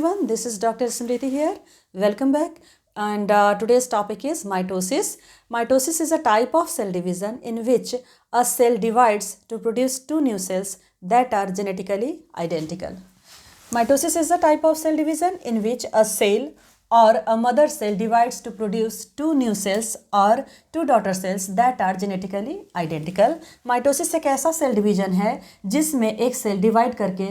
everyone, this is Dr. Smriti here. Welcome back. And today's topic is mitosis. Mitosis is a type of cell division in which a cell divides to produce two new cells that are genetically identical. Mitosis is a type of cell division in which a cell or a mother cell divides to produce two new cells or two daughter cells that are genetically identical. Mitosis एक ऐसा cell division है जिसमें एक cell divide करके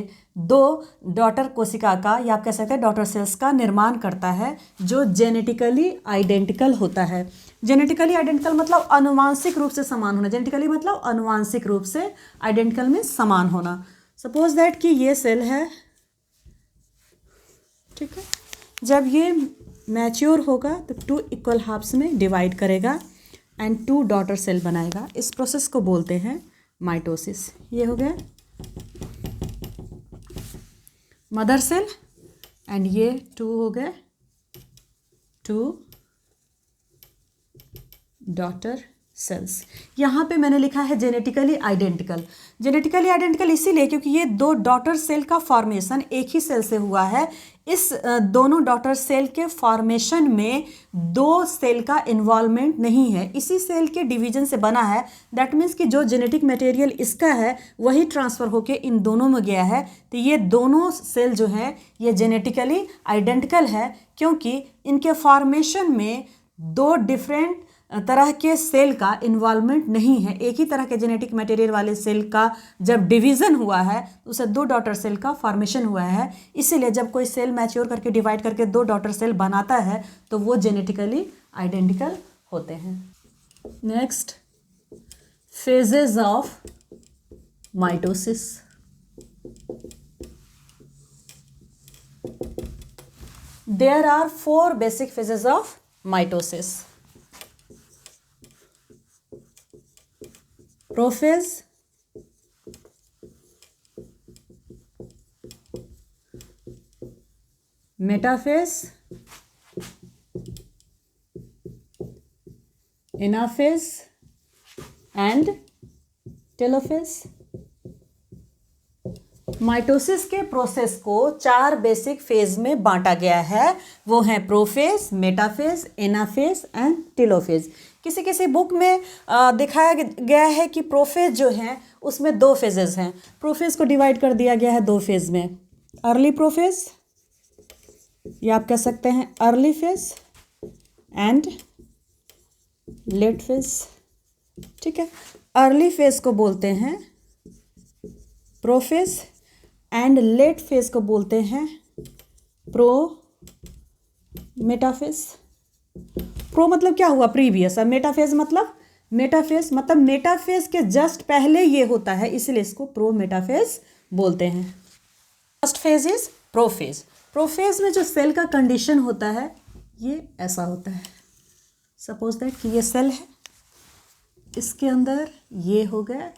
दो daughter कोशिका का या आप कह सकते हैं डॉटर सेल्स का निर्माण करता है जो जेनेटिकली आइडेंटिकल होता है. जेनेटिकली आइडेंटिकल मतलब अनुवांशिक रूप से समान होना. जेनेटिकली मतलब अनुवांशिक रूप से, आइडेंटिकल में समान होना. सपोज दैट कि ये सेल है, ठीक है. जब ये मैच्योर होगा तो टू इक्वल हाफ्स में डिवाइड करेगा एंड टू डॉटर सेल बनाएगा. इस प्रोसेस को बोलते हैं माइटोसिस. ये हो गया मदर सेल एंड ये टू हो गए टू डॉटर सेल्स. यहाँ पे मैंने लिखा है जेनेटिकली आइडेंटिकल. जेनेटिकली आइडेंटिकल इसीलिए क्योंकि ये दो डॉटर सेल का फॉर्मेशन एक ही सेल से हुआ है. इस दोनों डॉटर सेल के फॉर्मेशन में दो सेल का इन्वॉल्वमेंट नहीं है. इसी सेल के डिवीजन से बना है. दैट मीन्स कि जो जेनेटिक मटेरियल इसका है वही ट्रांसफ़र होके इन दोनों में गया है. तो ये दोनों सेल जो हैं ये जेनेटिकली आइडेंटिकल है क्योंकि इनके फॉर्मेशन में दो डिफरेंट तरह के सेल का इन्वॉल्वमेंट नहीं है. एक ही तरह के जेनेटिक मटेरियल वाले सेल का जब डिवीज़न हुआ है उसे दो डॉटर सेल का फॉर्मेशन हुआ है. इसीलिए जब कोई सेल मैच्योर करके डिवाइड करके दो डॉटर सेल बनाता है तो वो जेनेटिकली आइडेंटिकल होते हैं. Next, phases of mitosis. There are 4 basic phases of mitosis. Prophase, metaphase, anaphase and telophase. Mitosis के प्रोसेस को 4 बेसिक फेज में बांटा गया है. वो हैं prophase, metaphase, anaphase and telophase. किसी किसी बुक में दिखाया गया है कि प्रोफेज जो हैं उसमें 2 फेजेस हैं. प्रोफेज को डिवाइड कर दिया गया है 2 फेज में. अर्ली प्रोफेज या आप कह सकते हैं early phase and let phase. ठीक है. अर्ली फेज को बोलते हैं प्रोफेज एंड लेट फेज को बोलते हैं प्रो मेटाफेज. प्रो मतलब क्या हुआ? प्रीवियस. और मेटाफेज मतलब मेटाफेज के जस्ट पहले ये होता है, इसलिए इसको प्रो मेटाफेज बोलते हैं. First phase is prophase. Prophase में जो सेल का कंडीशन होता है ये ऐसा होता है. सपोज दैट कि ये सेल है, इसके अंदर ये हो गया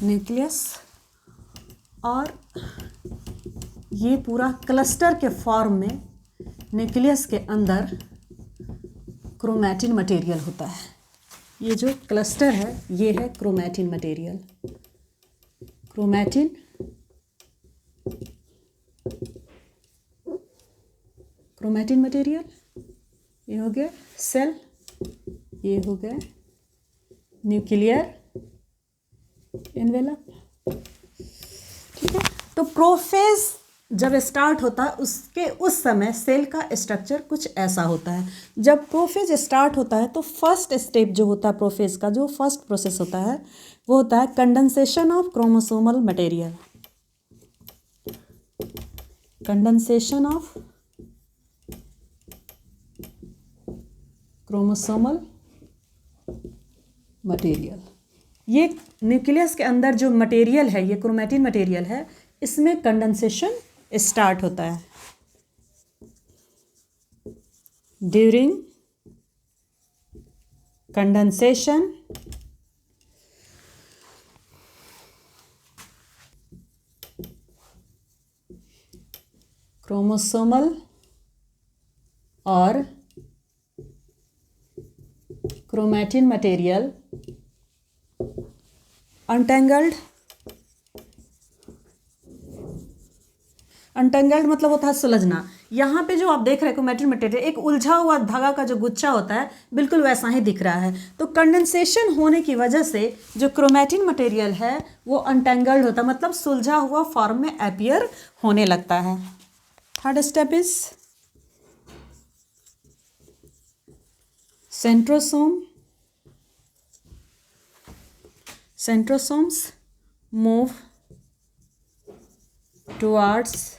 न्यूक्लियस और ये पूरा क्लस्टर के फॉर्म में न्यूक्लियस के अंदर क्रोमैटिन मटेरियल होता है. ये जो क्लस्टर है ये है क्रोमैटिन मटेरियल. क्रोमैटिन मटेरियल ये हो गया सेल, ये हो गया न्यूक्लियर एनवेलप. ठीक है. तो प्रोफेज जब स्टार्ट होता है उसके उस समय सेल का स्ट्रक्चर कुछ ऐसा होता है. जब प्रोफेज स्टार्ट होता है तो फर्स्ट स्टेप जो होता है प्रोफेज का, जो फर्स्ट प्रोसेस होता है वो होता है condensation of chromosomal material. Condensation of chromosomal material. ये न्यूक्लियस के अंदर जो मटेरियल है, ये क्रोमैटिन मटेरियल है, इसमें कंडेंसेशन स्टार्ट होता है. ड्यूरिंग कंडेंसेशन क्रोमोसोमल और क्रोमैटिन मटेरियल अनटेंगल्ड. अनटेंगल्ड मतलब होता है सुलझना. यहाँ पे जो आप देख रहे हैं क्रोमैटिन मटेरियल, एक उलझा हुआ धागा का जो गुच्छा होता है बिल्कुल वैसा ही दिख रहा है। तो कंडेंसेशन होने की वजह से जो क्रोमैटिन मटेरियल है वो अनटेंगल्ड होता है, मतलब सुलझा हुआ फॉर्म में अपीयर होने लगता है। Third step is centrosome. Centrosomes move towards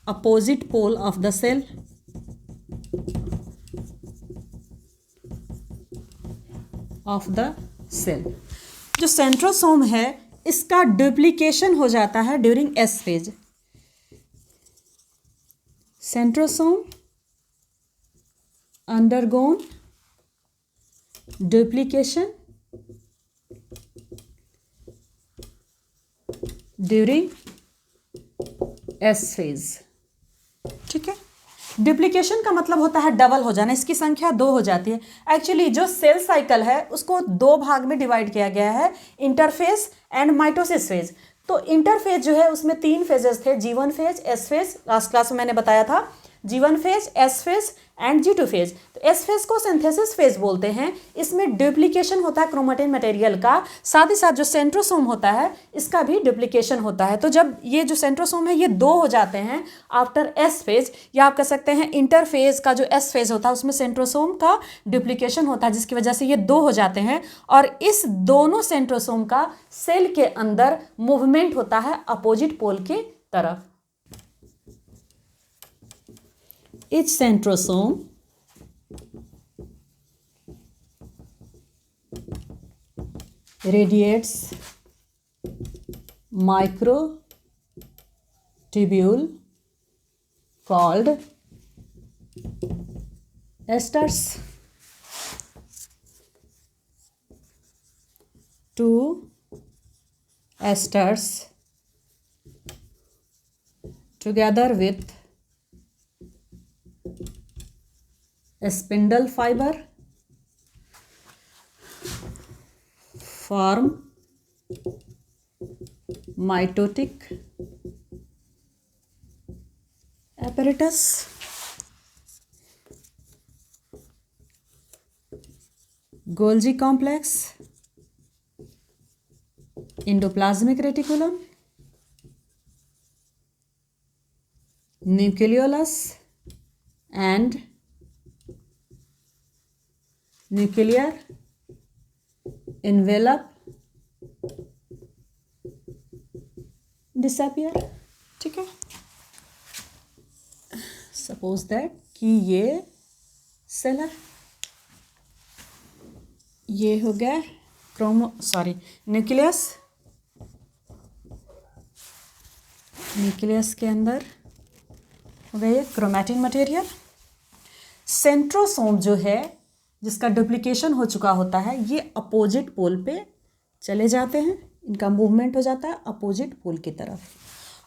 opposite pole of the cell. जो सेंट्रोसोम है इसका डुप्लीकेशन हो जाता है during S phase. Centrosome undergone duplication during S phase। ठीक है, डुप्लीकेशन का मतलब होता है डबल हो जाना, इसकी संख्या 2 हो जाती है। एक्चुअली जो सेल साइकिल है उसको 2 भाग में डिवाइड किया गया है, इंटरफेज एंड माइटोसिस फेज। तो इंटरफेज जो है उसमें 3 फेजेस थे, G1 phase, S phase, last class में मैंने बताया था, G1 phase, S phase and G2 phase. तो S फेज को सिंथेसिस फेज बोलते हैं। इसमें डुप्लीकेशन होता है क्रोमैटिन मटेरियल का, साथ ही साथ जो सेंट्रोसोम होता है इसका भी डुप्लीकेशन होता है। तो जब ये जो सेंट्रोसोम है ये 2 हो जाते हैं आफ्टर S फेज, या आप कह सकते हैं इंटरफेज का जो S फेज होता है उसमें सेंट्रोसोम का डुप्लीकेशन होता है, जिसकी वजह से ये 2 हो जाते हैं। और इस दोनों सेंट्रोसोम का सेल के अंदर मूवमेंट होता है अपोजिट पोल के तरफ। Each centrosome radiates microtubule called esters to esters together with spindle fiber form mitotic apparatus। Golgi complex, endoplasmic reticulum, nucleolus and nuclear envelope disappear। ठीक है, सपोज दैट कि ये सेल है, ये हो गया न्यूक्लियस। न्यूक्लियस के अंदर हो गया ये क्रोमैटिन मटेरियल। सेंट्रोसोम जो है जिसका डुप्लीकेशन हो चुका होता है ये अपोजिट पोल पे चले जाते हैं, इनका मूवमेंट हो जाता है अपोजिट पोल की तरफ,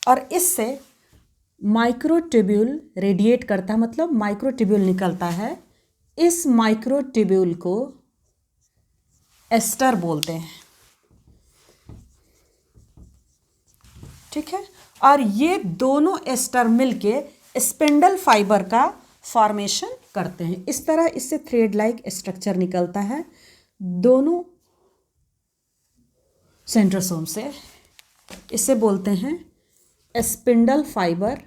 और इससे माइक्रोट्यूब्यूल रेडिएट करता है, मतलब माइक्रोट्यूब्यूल निकलता है। इस माइक्रोट्यूब्यूल को एस्टर बोलते हैं। ठीक है, और ये दोनों एस्टर मिलके स्पिंडल फाइबर का फॉर्मेशन करते हैं। इस तरह इससे थ्रेड लाइक स्ट्रक्चर निकलता है दोनों सेंट्रोसोम से। इसे बोलते हैं स्पिंडल फाइबर।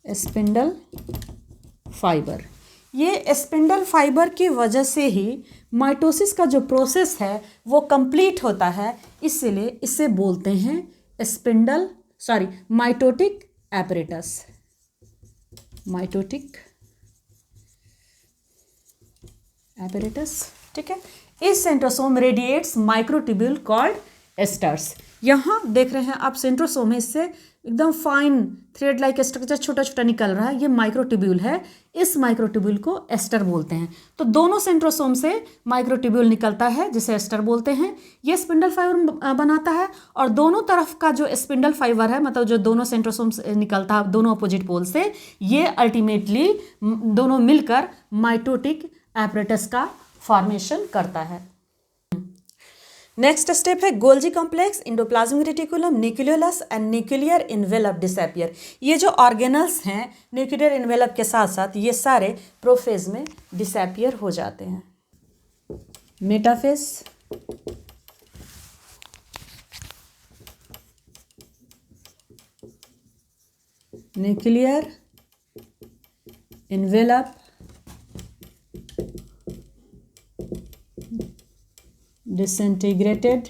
स्पिंडल फाइबर, ये स्पिंडल फाइबर की वजह से ही माइटोसिस का जो प्रोसेस है वो कंप्लीट होता है, इसलिए इसे बोलते हैं माइटोटिक एपरेटस। Mitotic apparatus. ठीक है, इस centrosome radiates microtubule called asters. यहाँ देख रहे हैं आप सेंट्रोसोम में इससे एकदम फाइन थ्रेड लाइक स्ट्रक्चर छोटा छोटा निकल रहा है, ये माइक्रोट्यूब्यूल है। इस माइक्रोट्यूब्यूल को एस्टर बोलते हैं। तो दोनों सेंट्रोसोम से माइक्रोट्यूब्यूल निकलता है जिसे एस्टर बोलते हैं। ये स्पिंडल फाइबर बनाता है, और दोनों तरफ का जो स्पिंडल फाइबर है, मतलब जो दोनों सेंट्रोसोम से निकलता है दोनों अपोजिट पोल से, ये अल्टीमेटली दोनों मिलकर माइटोटिक एपरेटस का फॉर्मेशन करता है। नेक्स्ट स्टेप है Golgi complex, endoplasmic reticulum, nucleolus and nuclear envelope disappear. ये जो ऑर्गेनल्स हैं न्यूक्लियर इन्वेलप के साथ साथ ये सारे प्रोफेज में डिसअपियर हो जाते हैं। Metaphase, nuclear envelope disintegrated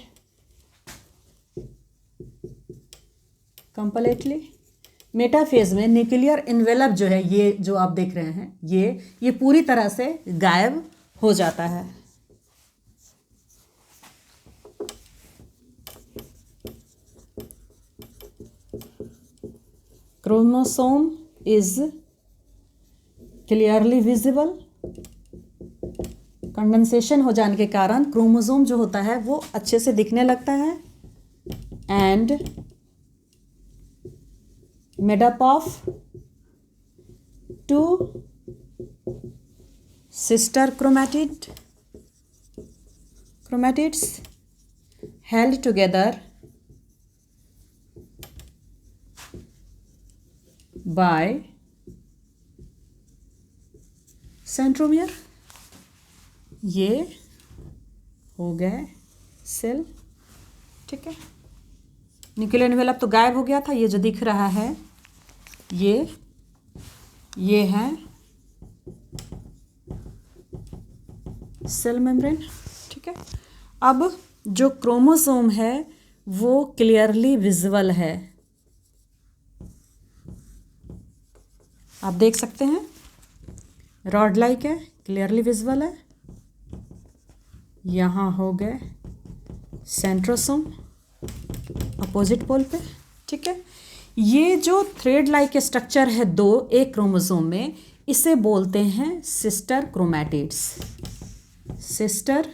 completely। Metaphase में न्यूक्लियर इन्वेलप जो है, ये जो आप देख रहे हैं, ये पूरी तरह से गायब हो जाता है। Chromosome is clearly visible. Condensation हो जाने के कारण क्रोमोसोम जो होता है वो अच्छे से दिखने लगता है। And made up of 2 sister chromatids held together by centromere. ये हो गए सेल, ठीक है। न्यूक्लियर एनवेलप तो गायब हो गया था, ये जो दिख रहा है ये है सेल मेम्ब्रेन, ठीक है। अब जो क्रोमोसोम है वो क्लियरली विजिबल है, आप देख सकते हैं, रॉड लाइक है, क्लियरली विजिबल है। यहाँ हो गए सेंट्रोसोम अपोजिट पोल पे, ठीक है। ये जो थ्रेड लाइक स्ट्रक्चर है एक क्रोमोसोम में, इसे बोलते हैं सिस्टर क्रोमैटिड्स। सिस्टर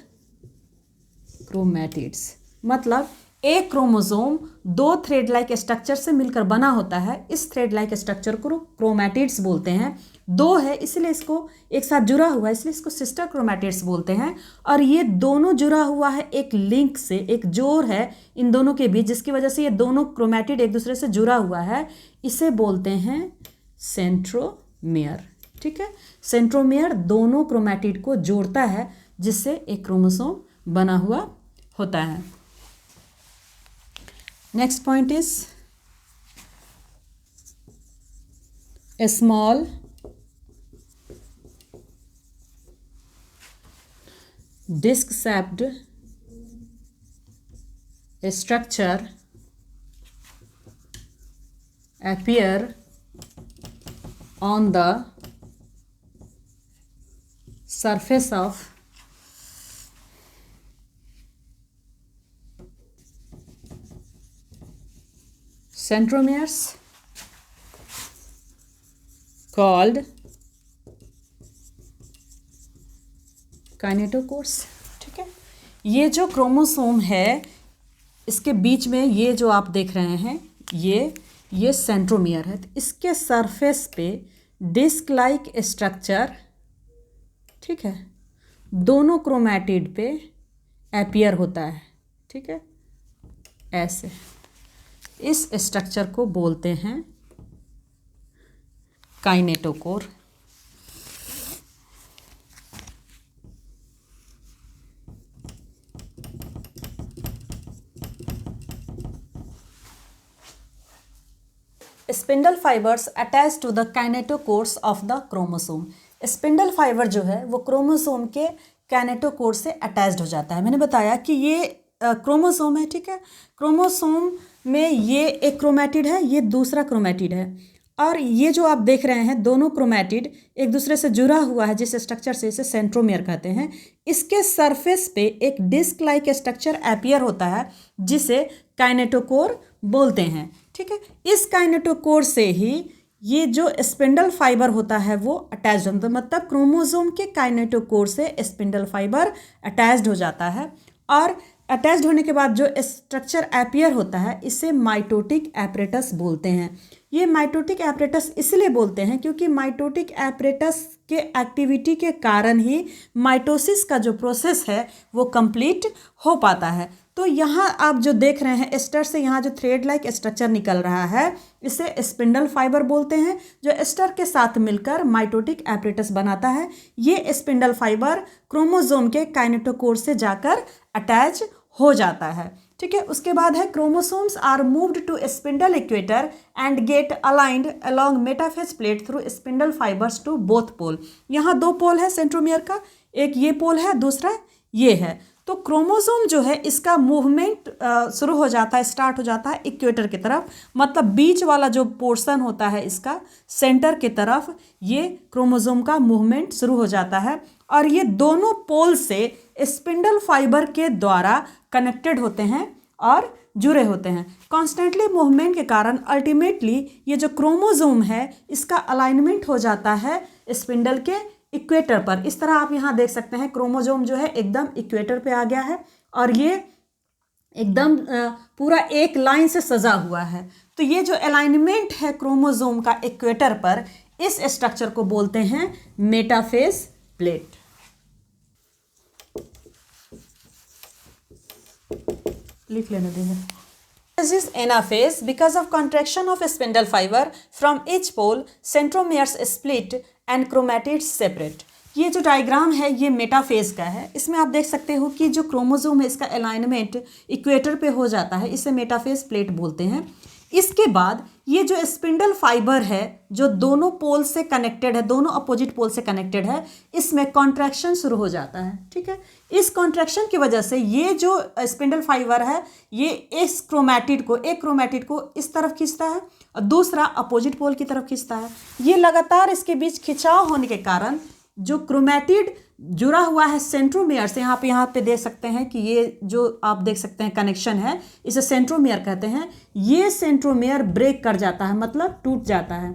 क्रोमैटिड्स मतलब एक क्रोमोसोम 2 थ्रेड लाइक स्ट्रक्चर से मिलकर बना होता है। इस थ्रेड लाइक स्ट्रक्चर को क्रोमैटिड्स बोलते हैं। 2 है इसलिए इसको एक साथ जुड़ा हुआ है, इसलिए इसको सिस्टर क्रोमैटिड्स बोलते हैं। और ये दोनों जुड़ा हुआ है एक लिंक से, एक जोड़ है इन दोनों के बीच, जिसकी वजह से ये दोनों क्रोमैटिड एक दूसरे से जुड़ा हुआ है। इसे बोलते हैं सेंट्रोमियर, ठीक है। सेंट्रोमियर दोनों क्रोमैटिड को जोड़ता है, जिससे एक क्रोमोसोम बना हुआ होता है। Next point is a small disc-shaped structure appear on the surface of centromeres called kinetochores, ठीक है। ये जो क्रोमोसोम है इसके बीच में ये जो आप देख रहे हैं ये सेंट्रोमियर है। तो इसके सरफेस पे डिस्क लाइक स्ट्रक्चर, ठीक है, दोनों क्रोमैटिड पे अपीयर होता है, ठीक है, ऐसे। इस स्ट्रक्चर को बोलते हैं kinetochore. Spindle fibres attach to the kinetochores of the chromosome. Spindle fibre जो है वो क्रोमोसोम के काइनेटोकोर से अटैच्ड हो जाता है। मैंने बताया कि ये क्रोमोसोम है, ठीक है। क्रोमोसोम में ये एक क्रोमैटिड है, ये दूसरा क्रोमैटिड है, और ये जो आप देख रहे हैं दोनों क्रोमैटिड एक दूसरे से जुड़ा हुआ है, जिस स्ट्रक्चर से इसे सेंट्रोमियर कहते हैं। इसके सरफेस पे एक डिस्क लाइक स्ट्रक्चर अपीयर होता है, जिसे काइनेटोकोर बोलते हैं, ठीक है। इस काइनेटोकोर से ही ये जो स्पिंडल फाइबर होता है वो अटैच्ड होता है, मतलब क्रोमोसोम के काइनेटोकोर से स्पिंडल फाइबर अटैच्ड हो जाता है। और अटैच्ड होने के बाद जो स्ट्रक्चर अपीयर होता है इसे माइटोटिक एपरेटस बोलते हैं। ये माइटोटिक एपरेटस इसलिए बोलते हैं क्योंकि माइटोटिक एपरेटस के एक्टिविटी के कारण ही माइटोसिस का जो प्रोसेस है वो कंप्लीट हो पाता है। तो यहाँ आप जो देख रहे हैं एस्टर से यहाँ जो थ्रेड लाइक स्ट्रक्चर निकल रहा है इसे स्पिंडल फाइबर बोलते हैं, जो एस्टर के साथ मिलकर माइटोटिक एपरेटस बनाता है। ये स्पिंडल फाइबर क्रोमोसोम के काइनेटोकोर से जाकर अटैच हो जाता है। ठीक है, उसके बाद है chromosomes are moved to spindle equator and get aligned along metaphase plate through spindle fibers to both pole. यहाँ दो पोल है सेंट्रोमियर का, एक ये पोल है, दूसरा ये है। तो क्रोमोसोम जो है इसका मूवमेंट शुरू हो जाता है, स्टार्ट हो जाता है इक्वेटर की तरफ, मतलब बीच वाला जो पोर्शन होता है इसका सेंटर की तरफ ये क्रोमोसोम का मूवमेंट शुरू हो जाता है। और ये दोनों पोल से स्पिंडल फाइबर के द्वारा कनेक्टेड होते हैं और जुड़े होते हैं। कॉन्स्टेंटली मूवमेंट के कारण अल्टीमेटली ये जो क्रोमोसोम है इसका अलाइनमेंट हो जाता है स्पिंडल के इक्वेटर पर। इस तरह आप यहाँ देख सकते हैं क्रोमोसोम जो है एकदम इक्वेटर पे आ गया है और ये एकदम पूरा एक लाइन से सजा हुआ है। तो ये जो अलाइनमेंट है क्रोमोसोम का इक्वेटर पर, इस स्ट्रक्चर को बोलते हैं मेटाफेज प्लेट। लिख लेने देंगे। This is anaphase because of contraction of a spindle fiber from each pole, centromeres split and chromatids separate। ये जो डायग्राम है ये मेटाफेज का है। इसमें आप देख सकते हो कि जो क्रोमोसोम है इसका अलाइनमेंट इक्वेटर पे हो जाता है, इसे मेटाफेज प्लेट बोलते हैं। इसके बाद ये जो स्पिंडल फाइबर है जो दोनों पोल से कनेक्टेड है, दोनों अपोजिट पोल से कनेक्टेड है, इसमें कॉन्ट्रैक्शन शुरू हो जाता है। ठीक है, इस कॉन्ट्रैक्शन की वजह से ये जो स्पिंडल फाइबर है ये एक क्रोमैटिड को इस तरफ खींचता है और दूसरा अपोजिट पोल की तरफ खींचता है। ये लगातार इसके बीच खिंचाव होने के कारण जो क्रोमैटिड जुड़ा हुआ है सेंट्रोमियर से, यहाँ पे देख सकते हैं कि ये जो आप देख सकते हैं कनेक्शन है, इसे सेंट्रोमियर कहते हैं। ये सेंट्रोमियर ब्रेक कर जाता है, मतलब टूट जाता है।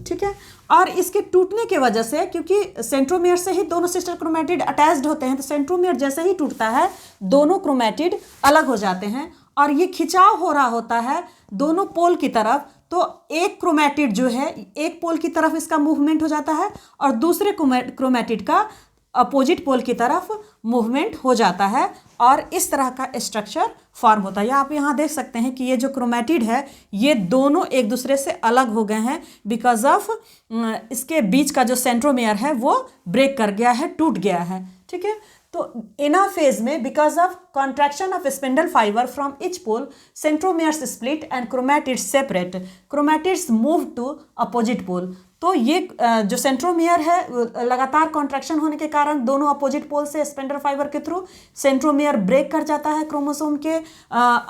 ठीक है, और इसके टूटने की वजह से, क्योंकि सेंट्रोमियर से ही दोनों सिस्टर क्रोमैटिड अटैच्ड होते हैं, तो सेंट्रोमियर जैसे ही टूटता है दोनों क्रोमैटिड अलग हो जाते हैं और ये खिंचाव हो रहा होता है दोनों पोल की तरफ। तो एक क्रोमैटिड जो है एक पोल की तरफ इसका मूवमेंट हो जाता है और दूसरे क्रोमैटिड का अपोजिट पोल की तरफ मूवमेंट हो जाता है और इस तरह का स्ट्रक्चर फॉर्म होता है। आप यहाँ देख सकते हैं कि ये जो क्रोमैटिड है ये दोनों एक दूसरे से अलग हो गए हैं बिकॉज ऑफ इसके बीच का जो सेंट्रोमियर है वो ब्रेक कर गया है, टूट गया है। ठीक है, तो एनाफेज में because of contraction of spindle fibre from each pole, centromeres split and chromatids separate, chromatids move to opposite pole. तो ये जो सेंट्रोमियर है लगातार कॉन्ट्रैक्शन होने के कारण दोनों अपोजिट पोल से स्पिंडल फाइबर के थ्रू सेंट्रोमियर ब्रेक कर जाता है क्रोमोसोम के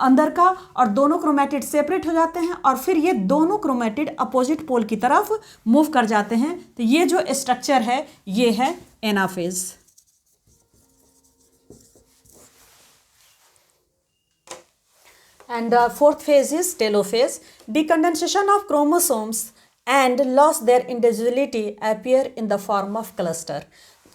अंदर का और दोनों क्रोमैटिड सेपरेट हो जाते हैं और फिर ये दोनों क्रोमैटिड अपोजिट पोल की तरफ मूव कर जाते हैं। तो ये जो स्ट्रक्चर है ये है anaphase. And fourth phase is telophase. Decondensation of chromosomes and loss their individuality appear in the form of cluster.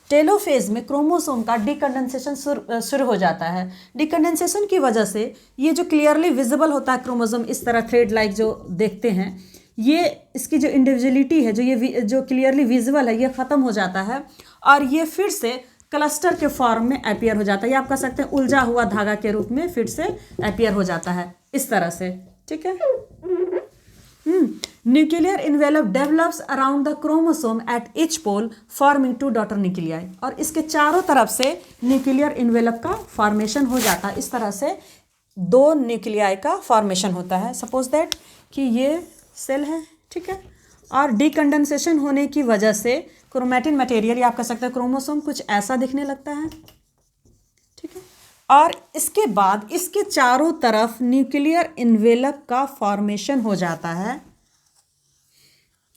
Telophase में क्रोमोसोम का डिकंडेंसेशन शुरू हो जाता है। डिकंडेंसेशन की वजह से ये जो क्लियरली विजिबल होता है क्रोमोसोम इस तरह थ्रेड लाइक जो देखते हैं, ये इसकी जो इंडिविजुअलिटी है ये जो क्लियरली विजिबल है ये ख़त्म हो जाता है और ये फिर से क्लस्टर के फॉर्म में अपीयर हो जाता है। ये आप कह सकते हैं उलझा हुआ धागा के रूप में फिर से अपीयर हो जाता है इस तरह से। ठीक है, nuclear envelope develops around the chromosome at each pole forming two daughter nuclei. और इसके चारों तरफ से न्यूक्लियर इन्वेलप का फॉर्मेशन हो जाता है। इस तरह से दो न्यूक्लियाई का फॉर्मेशन होता है। सपोज दैट कि ये सेल है, ठीक है, और डिकंडेंसेशन होने की वजह से क्रोमैटिन मटेरियल या आप कह सकते हैं क्रोमोसोम कुछ ऐसा दिखने लगता है। ठीक है, और इसके बाद इसके चारों तरफ न्यूक्लियर इन्वेलप का फॉर्मेशन हो जाता है।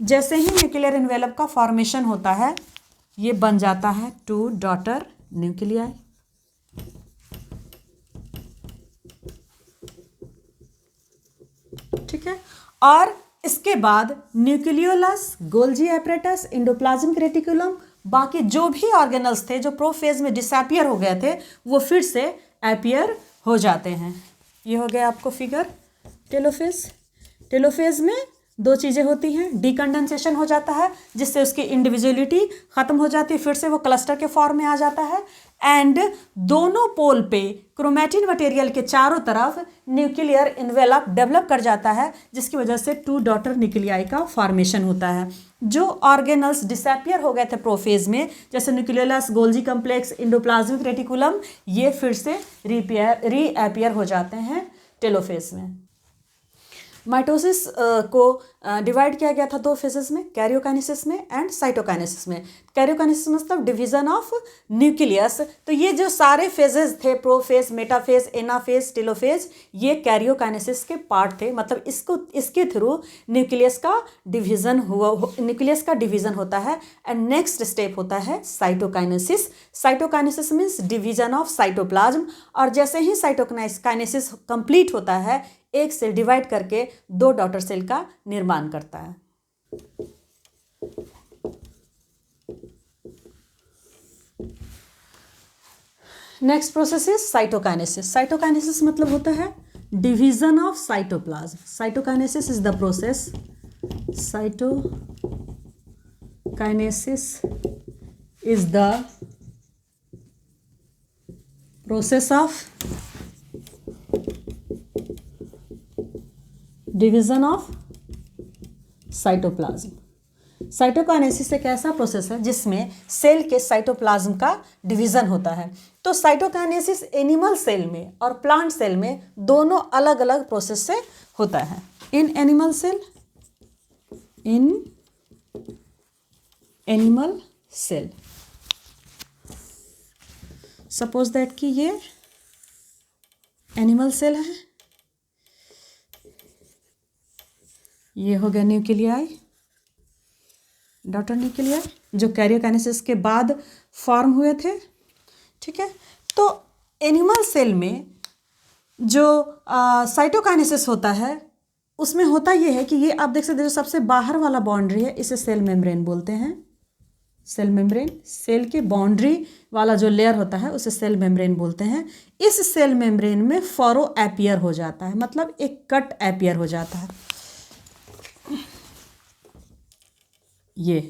जैसे ही न्यूक्लियर इन्वेलप का फॉर्मेशन होता है ये बन जाता है टू डॉटर न्यूक्लियाई। ठीक है, और इसके बाद nucleolus, Golgi apparatus, endoplasmic reticulum, बाकी जो भी ऑर्गेनल्स थे जो प्रोफेज में डिसअपियर हो गए थे वो फिर से अपीयर हो जाते हैं। ये हो गया आपको फिगर टेलोफेज। टेलोफेज में दो चीज़ें होती हैं, डीकंडेंसेशन हो जाता है जिससे उसकी इंडिविजुअलिटी ख़त्म हो जाती है, फिर से वो क्लस्टर के फॉर्म में आ जाता है, एंड दोनों पोल पे क्रोमैटिन मटेरियल के चारों तरफ न्यूक्लियर इन्वेलप डेवलप कर जाता है, जिसकी वजह से टू डॉटर न्यूक्लियाई का फॉर्मेशन होता है। जो ऑर्गेनल्स डिसअपियर हो गए थे प्रोफेज में, जैसे nucleus, Golgi complex, endoplasmic reticulum, ये फिर से रीअपियर हो जाते हैं टेलोफेज में। माइटोसिस को डिवाइड किया गया था दो फेजेस में, कैरियोकाइनेसिस में एंड साइटोकाइनेसिस में। कैरियोकाइनेसिस मतलब डिवीजन ऑफ न्यूक्लियस। तो ये जो सारे फेजेस थे, प्रोफेज, मेटाफेज, एनाफेज, टेलोफेज, ये कैरियोकाइनेसिस के पार्ट थे। मतलब इसके थ्रू न्यूक्लियस का डिवीजन होता है। एंड नेक्स्ट स्टेप होता है cytokinesis. Cytokinesis means division of cytoplasm. और जैसे ही साइटोकाइनेसिस कंप्लीट होता है, एक सेल डिवाइड करके दो डॉटर सेल का निर्माण करता है। Next process is cytokinesis. Cytokinesis मतलब होता है division of cytoplasm. Cytokinesis is the process, cytokinesis is the process of division of cytoplasm. Cytokinesis एक ऐसा प्रोसेस है जिसमें सेल के साइटोप्लाज्म का डिवीजन होता है। तो साइटोकाइनेसिस एनिमल सेल में और प्लांट सेल में दोनों अलग अलग प्रोसेस से होता है। In animal cell suppose that कि ये एनिमल सेल है, ये हो गया न्यूक्लियाई, डॉटर न्यूक्लियाई, जो कैरियोकाइनेसिस के बाद फॉर्म हुए थे। ठीक है, तो एनिमल सेल में जो साइटोकाइनेसिस होता है उसमें होता ये है कि ये आप देख सकते हो, जो सबसे बाहर वाला बाउंड्री है इसे सेल मेम्ब्रेन बोलते हैं। सेल मेम्ब्रेन, सेल के बाउंड्री वाला जो लेयर होता है उसे सेल मेम्ब्रेन बोलते हैं। इस सेल मेम्ब्रेन में फॉरो अपीयर हो जाता है, मतलब एक कट अपीयर हो जाता है। ये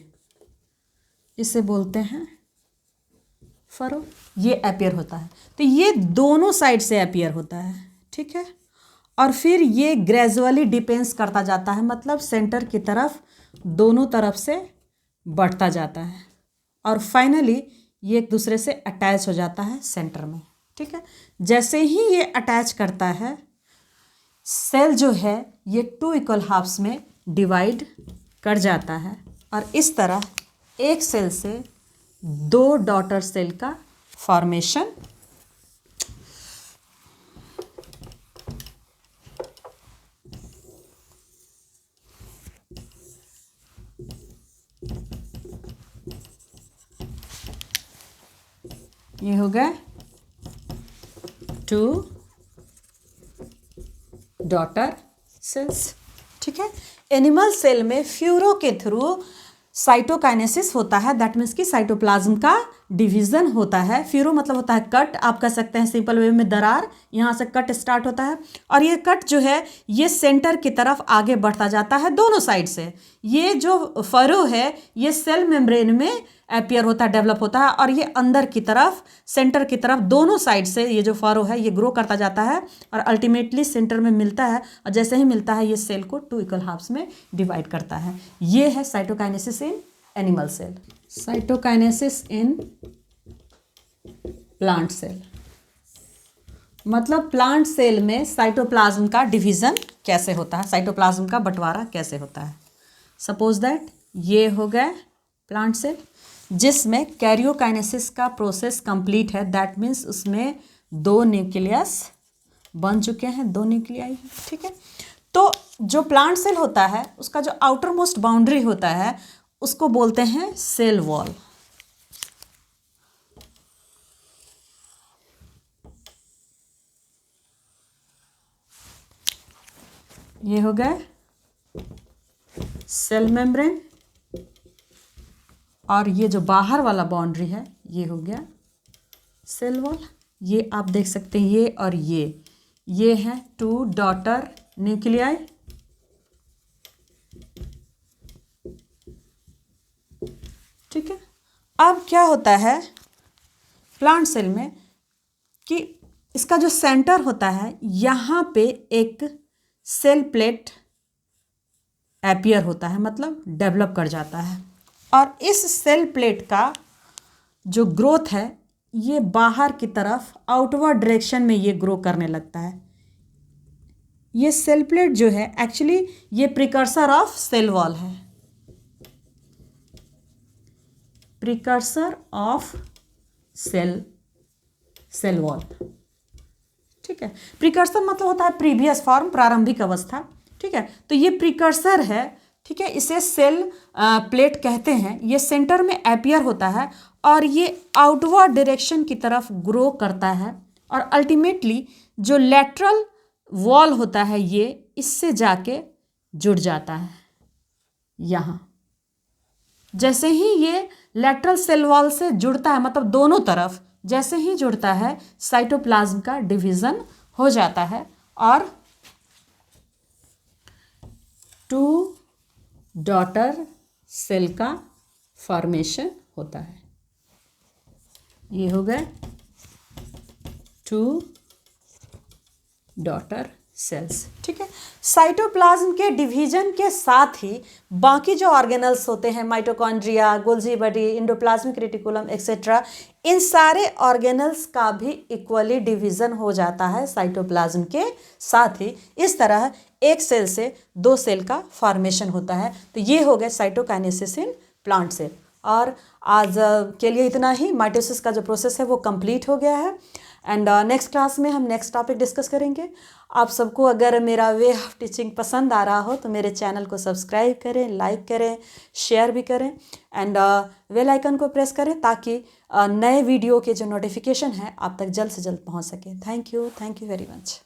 इसे बोलते हैं फरो, ये अपीयर होता है। तो ये दोनों साइड से अपीयर होता है। ठीक है, और फिर ये ग्रेजुअली डिपेंस करता जाता है, मतलब सेंटर की तरफ दोनों तरफ से बढ़ता जाता है और फाइनली ये एक दूसरे से अटैच हो जाता है सेंटर में। ठीक है, जैसे ही ये अटैच करता है, सेल जो है ये टू इक्वल हाफ्स में डिवाइड कर जाता है और इस तरह एक सेल से दो डॉटर सेल का फॉर्मेशन ये हो गया टू डॉटर सेल्स। ठीक है, एनिमल सेल में फ्यूरो के थ्रू साइटोकाइनेसिस होता है, दैट मीन्स कि साइटोप्लाज्म का डिवीजन होता है। फ्यूरो मतलब होता है कट, आप कह सकते हैं सिंपल वे में दरार, यहाँ से कट स्टार्ट होता है और ये कट जो है ये सेंटर की तरफ आगे बढ़ता जाता है दोनों साइड से। ये जो फरो है ये सेल मेम्ब्रेन में अपीयर होता है, डेवलप होता है और ये अंदर की तरफ, सेंटर की तरफ दोनों साइड से ये जो फरो है ये ग्रो करता जाता है और अल्टीमेटली सेंटर में मिलता है और जैसे ही मिलता है ये सेल को टू इक्वल हाफ्स में डिवाइड करता है। ये है cytokinesis in animal cell. Cytokinesis in plant cell मतलब प्लांट सेल में साइटोप्लाज्म का डिवीजन कैसे होता है, साइटोप्लाज्म का बंटवारा कैसे होता है। सपोज दैट ये हो गया प्लांट सेल जिसमें कैरियोकाइनेसिस का प्रोसेस कंप्लीट है, दैट मीन्स उसमें दो न्यूक्लियस बन चुके हैं, दो न्यूक्लियाई। ठीक है, तो जो प्लांट सेल होता है उसका जो आउटर मोस्ट बाउंड्री होता है उसको बोलते हैं सेल वॉल। ये हो गया सेल मेम्ब्रेन और ये जो बाहर वाला बाउंड्री है ये हो गया सेल वॉल। ये आप देख सकते हैं ये और ये हैं टू डॉटर न्यूक्लियाई ठीक है। अब क्या होता है प्लांट सेल में कि इसका जो सेंटर होता है यहाँ पे एक सेल प्लेट अपीयर होता है, मतलब डेवलप कर जाता है, और इस सेल प्लेट का जो ग्रोथ है ये बाहर की तरफ आउटवर्ड डायरेक्शन में ये ग्रो करने लगता है। ये सेल प्लेट जो है एक्चुअली ये प्रिकर्सर ऑफ सेल वॉल है, प्रिकर्सर ऑफ सेल वॉल। ठीक है, प्रिकर्सर मतलब होता है प्रीवियस फॉर्म, प्रारंभिक अवस्था। ठीक है, तो ये प्रिकर्सर है। ठीक है, इसे सेल प्लेट कहते हैं। ये सेंटर में अपीयर होता है और ये आउटवर्ड डायरेक्शन की तरफ ग्रो करता है, और अल्टीमेटली जो लेटरल वॉल होता है ये इससे जाके जुड़ जाता है। यहाँ जैसे ही ये लेटरल सेल वॉल से जुड़ता है, मतलब दोनों तरफ जैसे ही जुड़ता है, साइटोप्लाज्म का डिवीजन हो जाता है और 2 डॉटर सेल का फॉर्मेशन होता है। ये हो गए 2 डॉटर सेल्स। ठीक है, साइटोप्लाज्म के डिवीजन के साथ ही बाकी जो ऑर्गेनल्स होते हैं, mitochondria, Golgi body, endoplasmic reticulum etcetera, इन सारे ऑर्गेनल्स का भी इक्वली डिवीजन हो जाता है साइटोप्लाज्म के साथ ही। इस तरह एक सेल से 2 सेल का फॉर्मेशन होता है। तो ये हो गए साइटोकाइनेसिस इन प्लांट सेल। और आज के लिए इतना ही। माइटोसिस का जो प्रोसेस है वो कंप्लीट हो गया है, एंड नेक्स्ट क्लास में हम नेक्स्ट टॉपिक डिस्कस करेंगे। आप सबको अगर मेरा वे ऑफ टीचिंग पसंद आ रहा हो तो मेरे चैनल को सब्सक्राइब करें, लाइक करें, शेयर भी करें, एंड बेल आइकन को प्रेस करें ताकि नए वीडियो के जो नोटिफिकेशन है आप तक जल्द से जल्द पहुंच सके। Thank you very much.